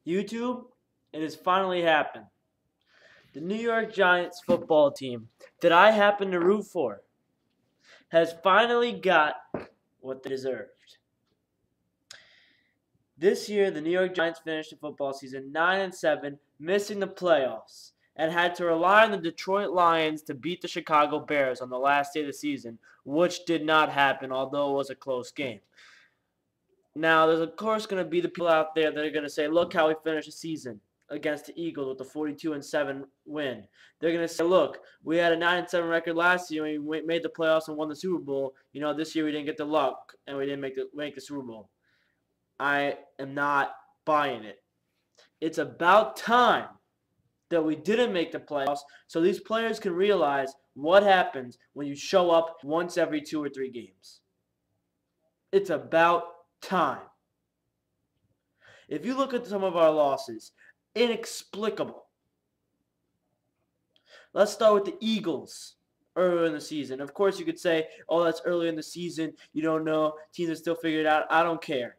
YouTube, it has finally happened. The New York Giants football team that I happen to root for has finally got what they deserved. This year, the New York Giants finished the football season 9-7, missing the playoffs, and had to rely on the Detroit Lions to beat the Chicago Bears on the last day of the season, which did not happen, although it was a close game. Now, there's of course going to be the people out there that are going to say, look how we finished the season against the Eagles with the 42-7 win. They're going to say, look, we had a 9-7 record last year and we made the playoffs and won the Super Bowl. You know, this year we didn't get the luck and we didn't make the Super Bowl. I am not buying it. It's about time that we didn't make the playoffs so these players can realize what happens when you show up once every 2 or 3 games. It's about time. If you look at some of our losses, inexplicable. Let's start with the Eagles earlier in the season. Of course, you could say, oh, that's early in the season. You don't know. Teams are still figuring it out. I don't care.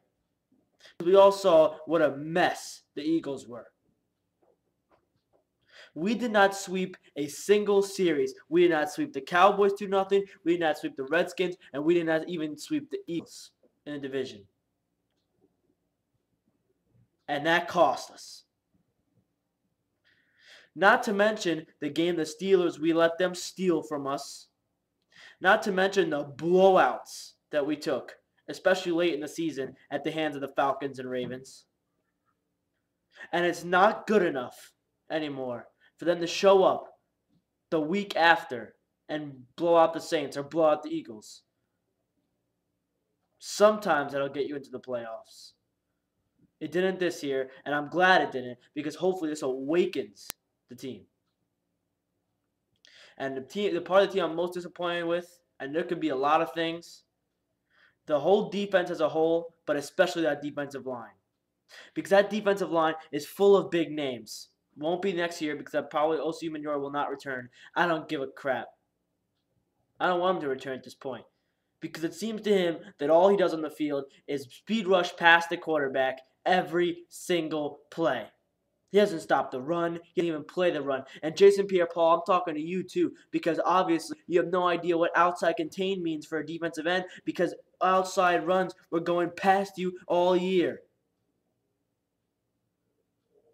We all saw what a mess the Eagles were. We did not sweep a single series. We did not sweep the Cowboys 2-0. We did not sweep the Redskins. And we did not even sweep the Eagles in the division. And that cost us. Not to mention the game the Steelers, we let them steal from us. Not to mention the blowouts that we took, especially late in the season, at the hands of the Falcons and Ravens. And it's not good enough anymore for them to show up the week after and blow out the Saints or blow out the Eagles. Sometimes that'll get you into the playoffs. It didn't this year, and I'm glad it didn't, because hopefully this awakens the team. And the part of the team I'm most disappointed with, and there could be a lot of things, the whole defense as a whole, but especially that defensive line. Because that defensive line is full of big names. Won't be next year because probably Osi Umenyiora will not return. I don't give a crap. I don't want him to return at this point. Because it seems to him that all he does on the field is speed rush past the quarterback every single play. He hasn't stopped the run. He didn't even play the run. And Jason Pierre-Paul, I'm talking to you too, because obviously you have no idea what outside contain means for a defensive end, because outside runs were going past you all year.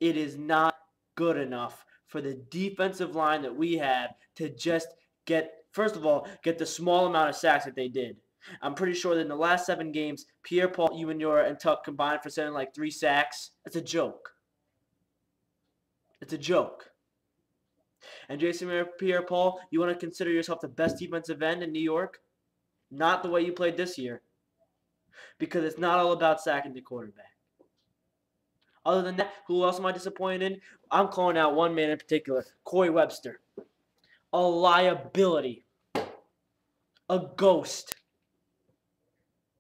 It is not good enough for the defensive line that we have to just first of all, get the small amount of sacks that they did. I'm pretty sure that in the last 7 games, Pierre-Paul, Umenyiora, and Tuck combined for something like 3 sacks. That's a joke. It's a joke. And Jason Pierre-Paul, you want to consider yourself the best defensive end in New York? Not the way you played this year. Because it's not all about sacking the quarterback. Other than that, who else am I disappointed in? I'm calling out one man in particular, Corey Webster. A liability. A ghost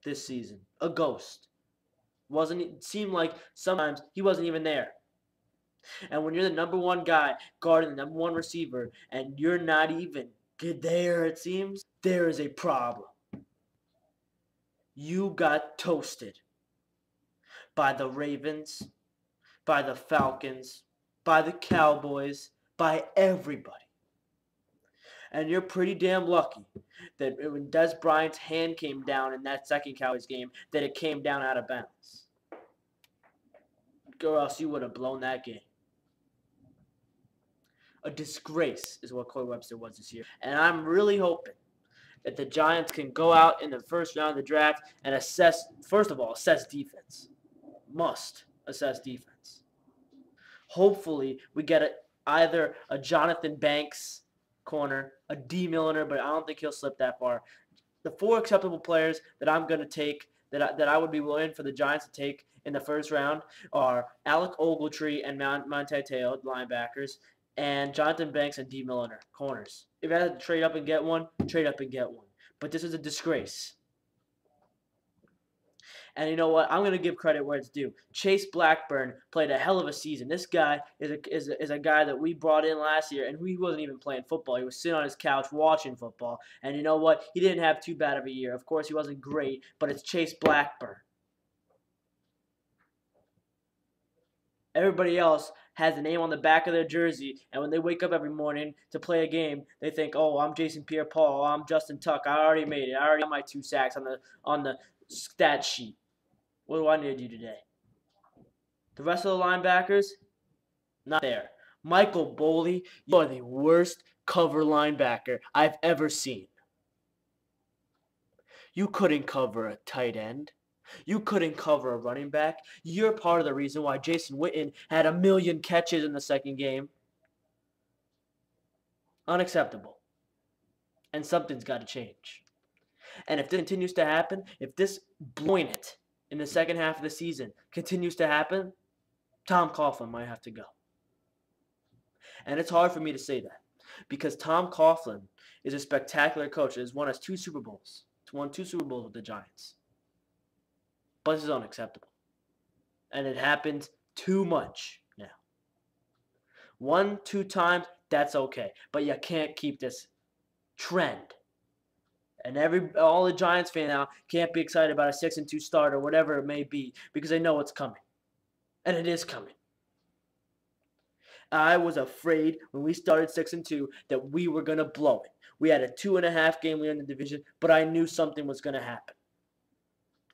this season. A ghost. It seemed like sometimes he wasn't even there. And when you're the number 1 guy guarding the number 1 receiver and you're not even there, it seems, there is a problem. You got toasted by the Ravens, by the Falcons, by the Cowboys, by everybody. And you're pretty damn lucky that when Des Bryant's hand came down in that second Cowboys game, that it came down out of bounds. Or else you would have blown that game. A disgrace is what Corey Webster was this year. And I'm really hoping that the Giants can go out in the first round of the draft and assess defense. Must assess defense. Hopefully we get either a Jonathan Banks corner, a D. Milliner, but I don't think he'll slip that far. The 4 acceptable players that I'm going to take, that I would be willing for the Giants to take in the first round are Alec Ogletree and Manti Te'o, linebackers, and Jonathan Banks and D. Milliner, corners. If I had to trade up and get one, trade up and get one. But this is a disgrace. And you know what? I'm going to give credit where it's due. Chase Blackburn played a hell of a season. This guy is a guy that we brought in last year, and he wasn't even playing football. He was sitting on his couch watching football. And you know what? He didn't have too bad of a year. Of course, he wasn't great, but it's Chase Blackburn. Everybody else has a name on the back of their jersey, and when they wake up every morning to play a game, they think, "Oh, I'm Jason Pierre-Paul. I'm Justin Tuck. I already made it. I already got my 2 sacks on the stat sheet. What do I need to do today?" The rest of the linebackers, not there. Michael Boley, you are the worst cover linebacker I've ever seen. You couldn't cover a tight end. You couldn't cover a running back. You're part of the reason why Jason Witten had 1,000,000 catches in the second game. Unacceptable. And something's got to change. And if this continues to happen, if this blowing it in the second half of the season continues to happen, Tom Coughlin might have to go. And it's hard for me to say that because Tom Coughlin is a spectacular coach. Has won us 2 Super Bowls. He's won 2 Super Bowls with the Giants. But this is unacceptable. And it happens too much now. 1, 2 times, that's okay. But you can't keep this trend. And all the Giants fans now can't be excited about a 6-2 start or whatever it may be because they know it's coming. And it is coming. I was afraid when we started 6-2 that we were going to blow it. We had a 2.5 game lead in the division, but I knew something was going to happen.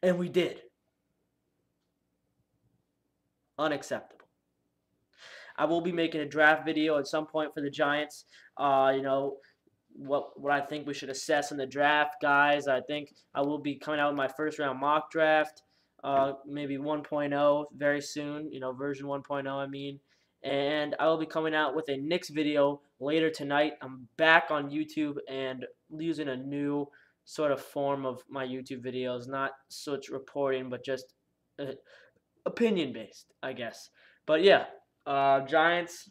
And we did. Unacceptable. I will be making a draft video at some point for the Giants. What I think we should assess in the draft, guys. I think I will be coming out with my first round mock draft, maybe 1.0 very soon. Version 1.0. I mean. And I will be coming out with a Knicks video later tonight. I'm back on YouTube and using a new sort of form of my YouTube videos, not such reporting, but just opinion-based, I guess. But yeah, Giants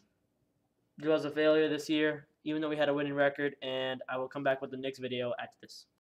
was a failure this year, even though we had a winning record, and I will come back with the Knicks video after this.